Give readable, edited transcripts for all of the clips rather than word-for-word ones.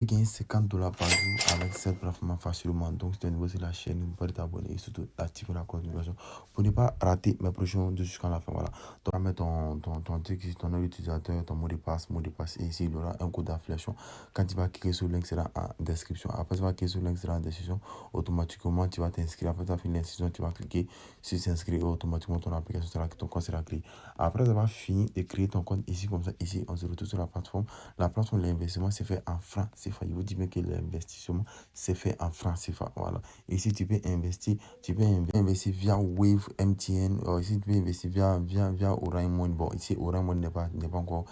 Gagner 50 $ par jour avec cette plateforme facilement. Donc, si tu es nouveau sur la chaîne, n'oublie pas de t'abonner et surtout d'activer la cloche de notification pour ne pas rater mes prochains vidéos jusqu'à la fin. Voilà. Donc, tu vas mettre ton nom d'utilisateur, ton mot de passe et ici, il y aura un code d'affiliation. Quand tu vas cliquer sur le lien, c'est en description. Après, tu vas cliquer sur le lien, c'est en description. Automatiquement, tu vas t'inscrire. Après, tu vas finir l'inscription, tu vas cliquer sur s'inscrire et automatiquement, ton application sera, ton compte sera créé. Après avoir fini de créer ton compte ici, comme ça, ici, on se retrouve sur la plateforme. La plateforme de l'investissement, c'est fait en francs CFA. Il vous dit bien que l'investissement, c'est fait en francs CFA. Voilà. Ici, tu peux investir via Wave, MTN. Ici, tu peux investir via Orange Money. Bon, ici, Orange Money n'est pas encore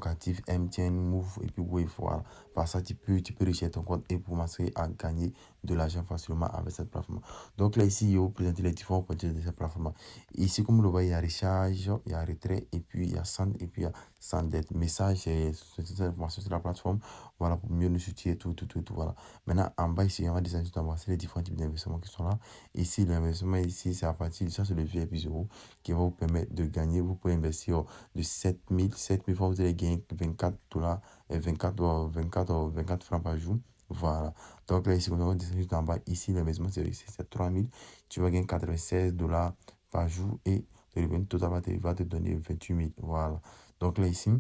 actif. MTN, Move et puis Wave. Voilà. Par ça, tu peux rechercher ton compte et commencer à gagner de l'argent facilement avec cette plateforme. Donc là, ici, il va vous présenter les différents produits de cette plateforme. Ici, comme vous le voyez, il y a recharge, il y a retrait, et puis il y a send, et puis il y a sans dette. Message, c'est cette information sur la plateforme. Voilà, pour mieux nous soutenir, tout. Voilà. Maintenant, en bas, ici, on va descendre tout en bas. C'est les différents types d'investissements qui sont là. Ici, l'investissement, ici, c'est à partir de ça, c'est le VIP 0 qui va vous permettre de gagner. Vous pouvez investir de 7000 francs, vous allez gagner 24 $, et 24 francs par jour. Voilà. Donc là, ici, on va descendre tout en bas. Ici, l'investissement, c'est 3000. Tu vas gagner 96 $ par jour et le revenu total va te donner 28 000. Voilà. Donc là, ici,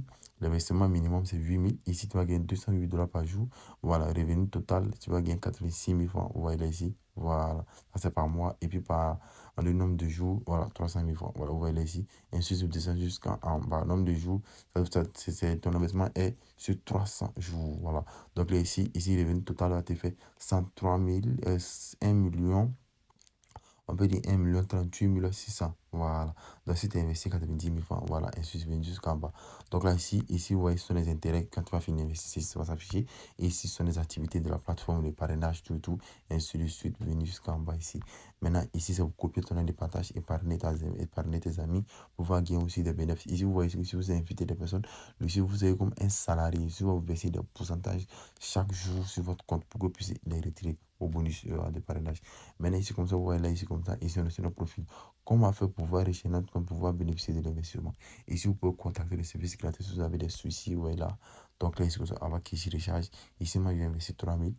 l'investissement minimum, c'est 8 000. Ici, tu vas gagner 208 $ par jour. Voilà. Revenu total, tu vas gagner 86 000 francs. Vous voyez là, ici. Voilà. Ça, c'est par mois. Et puis, en le nombre de jours, voilà, 300 000 francs. Voilà, vous voyez là, ici. Et ensuite, vous descendez jusqu'en bas. Le nombre de jours, ton investissement est sur 300 jours. Voilà. Donc là, ici, le revenu total va te faire 103 000, 1 million. On peut dire 1 38 600. Voilà. Donc, si tu investis 90 000 francs, voilà, ainsi de suite jusqu'en bas. Donc là, ici, vous voyez, ce sont les intérêts. Quand tu vas finir d'investir, ça va s'afficher. Et ici, ce sont les activités de la plateforme, le parrainage, tout, ainsi de suite, venir jusqu'en bas ici. Maintenant, ici, c'est vous copier ton nom de partage et parrainer tes amis pour pouvoir gagner aussi des bénéfices. Ici, vous voyez, si vous invitez des personnes, ici, vous avez comme un salarié. Ici, vous verser des pourcentages chaque jour sur votre compte pour que vous puissiez les retirer au bonus de parrainage. Maintenant, ici, comme ça, vous voyez là, ici, comme ça, ici, on est sur notre profil. Comment faire pour pouvoir enrichir notre compte, pour pouvoir bénéficier de l'investissement? Ici, vous pouvez contacter le service gratuit si vous avez des soucis, vous voyez là. Donc là, ici, comme ça, on va cliquer sur recharge. Ici, moi, je vais investir 3000.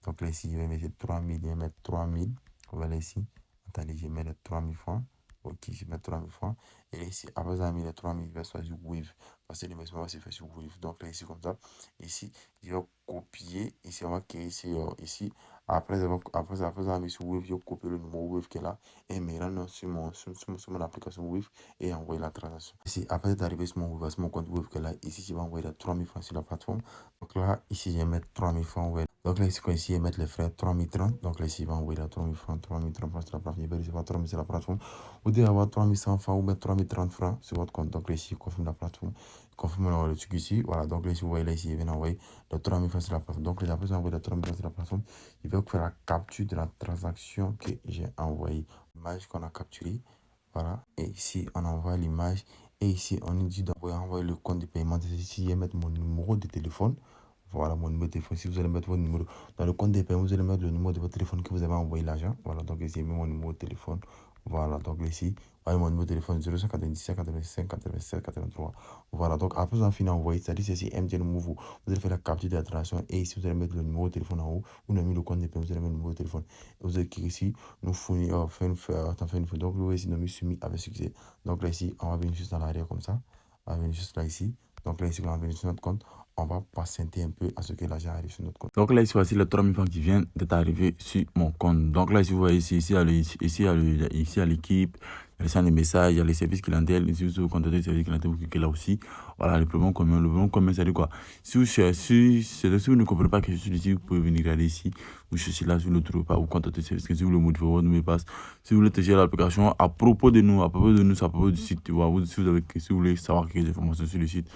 Donc là, ici, je vais investir 3000, je vais mettre 3000. Voilà ici. Attendez, je vais mettre 3000 francs. Ok, je vais mettre 3000 francs. Et ici, après avoir mis les 3000, je vais choisir Wave. Parce que l'investissement va se faire sur Wave. Donc là, ici, comme ça. Ici, je vais copier. Ici, on va créer ici. Après avoir mis sur Wave, je vais copier le numéro Wave qui est là et me rendre sur mon application Wave et envoyer la transaction. Ici, après d'arriver sur mon compte Wave qui est là, ici, je vais envoyer les 3000 francs sur la plateforme. Donc là, ici, je vais mettre 3000 francs. Ouais. Donc là, ici, je vais mettre les frais 3030. Donc là, ici, je vais envoyer la 3000 francs, 3030 francs sur la plateforme. Je vais recevoir 3000 sur la plateforme. Vous devez avoir 3100 francs ou mettre 3030 francs sur votre compte. Donc là, ici, confirme la plateforme. Confirme le truc ici. Voilà. Donc là, ici, vous voyez là, ici, je viens d'envoyer les 3000 francs sur la plateforme. Donc là, après avoir envoyé les 3000 francs sur la plateforme, il va faire la capture de la transaction que j'ai envoyée. L'image qu'on a capturée. Voilà. Et ici, on envoie l'image. Et ici, on nous dit d'envoyer le compte de paiement. Ici, je vais mettre mon numéro de téléphone. Voilà mon numéro de téléphone. Si vous allez mettre votre numéro dans le compte de paiement, vous allez mettre le numéro de votre téléphone que vous avez envoyé l'argent. Voilà. Donc ici, je mets mon numéro de téléphone. Voilà. Donc ici, voyez mon numéro de téléphone 0197 85 87 83. Voilà. Donc après, vous en finissez d'envoyer. C'est-à-dire, c'est ici MTN Move. Vous allez faire la capture de la transaction. Et ici, vous allez mettre le numéro de téléphone en haut. Vous avez mis le compte de paiement, vous allez mettre le numéro de téléphone. Et vous allez cliquer ici. Nous fournir, faire une photo. Donc, vous voyez ici, nous avons soumis avec succès. Donc là, ici, on va venir juste dans l'arrière comme ça. On va venir juste là, ici. Donc là, ici, on va venir sur notre compte. On va patienter un peu à ce que l'argent arrive sur notre compte. Donc là, ici, voici les 3000 francs qui viennent d'être arrivés sur mon compte. Donc là, ici, vous voyez ici, il y a l'équipe, il y a les centres de messages, il y a les services clientèle. Si vous contactez les services clientèle, vous cliquez là aussi. Voilà, le paiement commun. Le paiement commun, c'est quoi? Si vous ne comprenez pas que je suis ici, vous pouvez venir regarder ici. Vous cherchez là, si vous ne le trouvez pas, vous contactez le service. Si vous voulez modifier votre mot de passe, si vous voulez télécharger l'application à propos de nous, c'est à propos du site. Si vous voulez savoir quelques informations sur le site.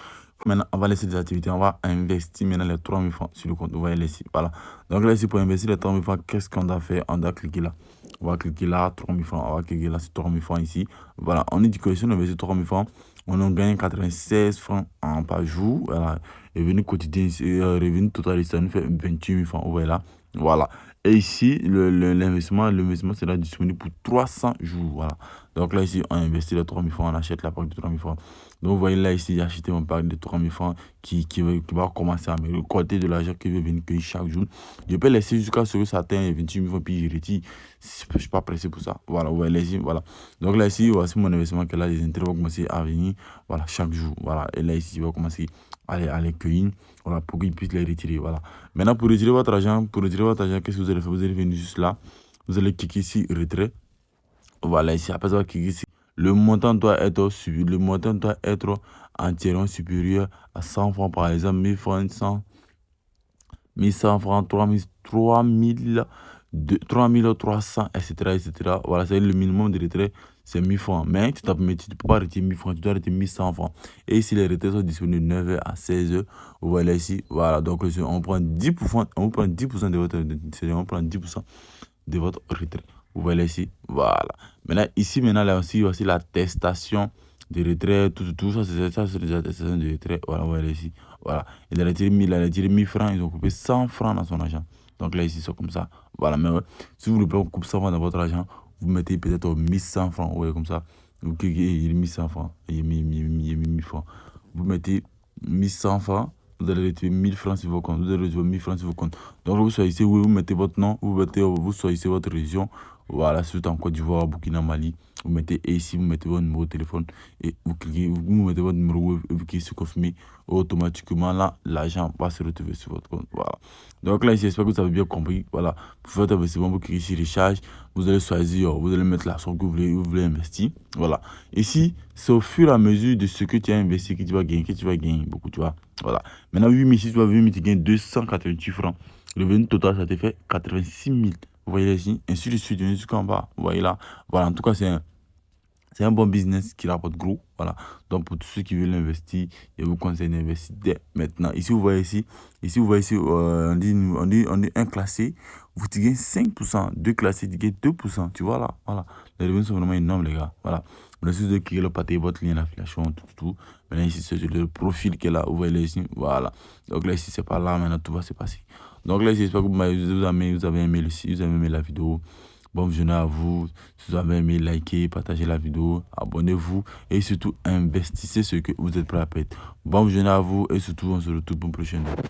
Maintenant, on va laisser des activités. On va investir maintenant les 3000 francs sur le compte. Vous voyez ici. Voilà. Donc là, ici, pour investir les 3000 francs, qu'est-ce qu'on doit faire? On doit cliquer là. On va cliquer là, 3000 francs. On va cliquer là, c'est 3000 francs ici. Voilà. On dit que si on investit 3000 francs, on en gagne 96 francs par jour. Voilà. revenu quotidien, revenu total, ça nous fait 28 000 francs. Vous voyez là. Voilà. Et ici, l'investissement sera disponible pour 300 jours. Voilà. Donc là, ici, on investit les 3 000 francs, on achète la pack de 3 000 francs. Donc vous voyez là, ici, j'ai acheté mon pack de 3 000 francs qui va commencer à me récolter de l'argent qui va venir cueillir chaque jour. Je peux laisser jusqu'à ce que ça atteigne 28 000 francs, puis je retire. Je ne suis pas pressé pour ça. Voilà, vous voyez ici, voilà. Donc là, ici, voici mon investissement que là, les intérêts vont commencer à venir, voilà, chaque jour. Voilà. Et là, ici, il va commencer à les cueillir, voilà, pour qu'ils puissent les retirer. Voilà. Maintenant, pour retirer votre argent, qu'est-ce que vous allez faire? Vous allez venir juste là. Vous allez cliquer ici, retrait. Voilà, ici, après avoir cliqué ici, le montant doit être entièrement supérieur à 100 francs, par exemple, 1000 francs, 100, 1100 francs, 3000, 3300, etc., etc. Voilà, c'est le minimum de retrait, c'est 1000 francs. Mais tu ne peux pas retirer 1000 francs, tu dois retirer 1100 francs. Et ici, les retraits sont disponibles de 9h à 16h. Vous voyez ici, voilà, donc on prend 10%, on prend 10% de votre, on prend 10% de votre retrait. Vous voyez ici, voilà. Maintenant, là aussi, voici l'attestation de retrait, tout ça, c'est des attestations de retrait. Voilà, vous voyez ici, voilà. Il a retiré 1000 francs, ils ont coupé 100 francs dans son argent. Donc là, ici, c'est comme ça. Voilà, mais ouais, si vous voulez couper 100 francs dans votre argent, vous mettez peut-être 1100 francs, vous voyez, comme ça. Vous cliquez, il est 1100 francs, il est 1000 francs. Vous mettez 1100 francs. Vous allez retirer 1000 francs sur vos comptes. Vous allez retirer 1000 francs sur vos comptes. Donc, vous choisissez où vous mettez votre nom, vous choisissez votre région. Voilà, surtout en Côte d'Ivoire, Burkina, Mali. Vous mettez ici, vous mettez votre numéro de téléphone et vous cliquez, vous mettez votre numéro, vous cliquez sur confirmer. Automatiquement, là, l'argent va se retrouver sur votre compte. Voilà. Donc là, j'espère que vous avez bien compris. Voilà. Pour votre investissement, vous cliquez sur recharge. Vous allez choisir, vous allez mettre la somme que vous voulez investir. Voilà. Ici, c'est au fur et à mesure de ce que tu as investi que tu vas gagner beaucoup, tu vois. Voilà. Maintenant, 8 000, si tu as 8 000, tu gagnes 288 francs. Le revenu total, ça te fait 86 000. Vous voyez ici, ainsi de suite, jusqu'en bas. Vous voyez là. Voilà, en tout cas, c'est un bon business qui rapporte gros. Voilà. Donc, pour tous ceux qui veulent investir, je vous conseille d'investir dès maintenant. Ici, vous voyez ici, on dit un classé, vous gagnez 5%. Deux classés, vous gagnez 2%. Tu vois là. Voilà. Les revenus sont vraiment énormes, les gars. Voilà. Vous avez de cliquer le pâté, votre lien d'affiliation, tout. Maintenant, ici, c'est le profil qui est là. Vous voyez ici. Voilà. Donc là, ici, c'est pas là. Maintenant, tout va se passer. Donc là, j'espère que vous avez aimé la vidéo. Bonne journée à vous. Si vous avez aimé, likez, partagez la vidéo, abonnez-vous et surtout investissez ce que vous êtes prêt à perdre. Bonne journée à vous et surtout on se retrouve pour une prochaine vidéo.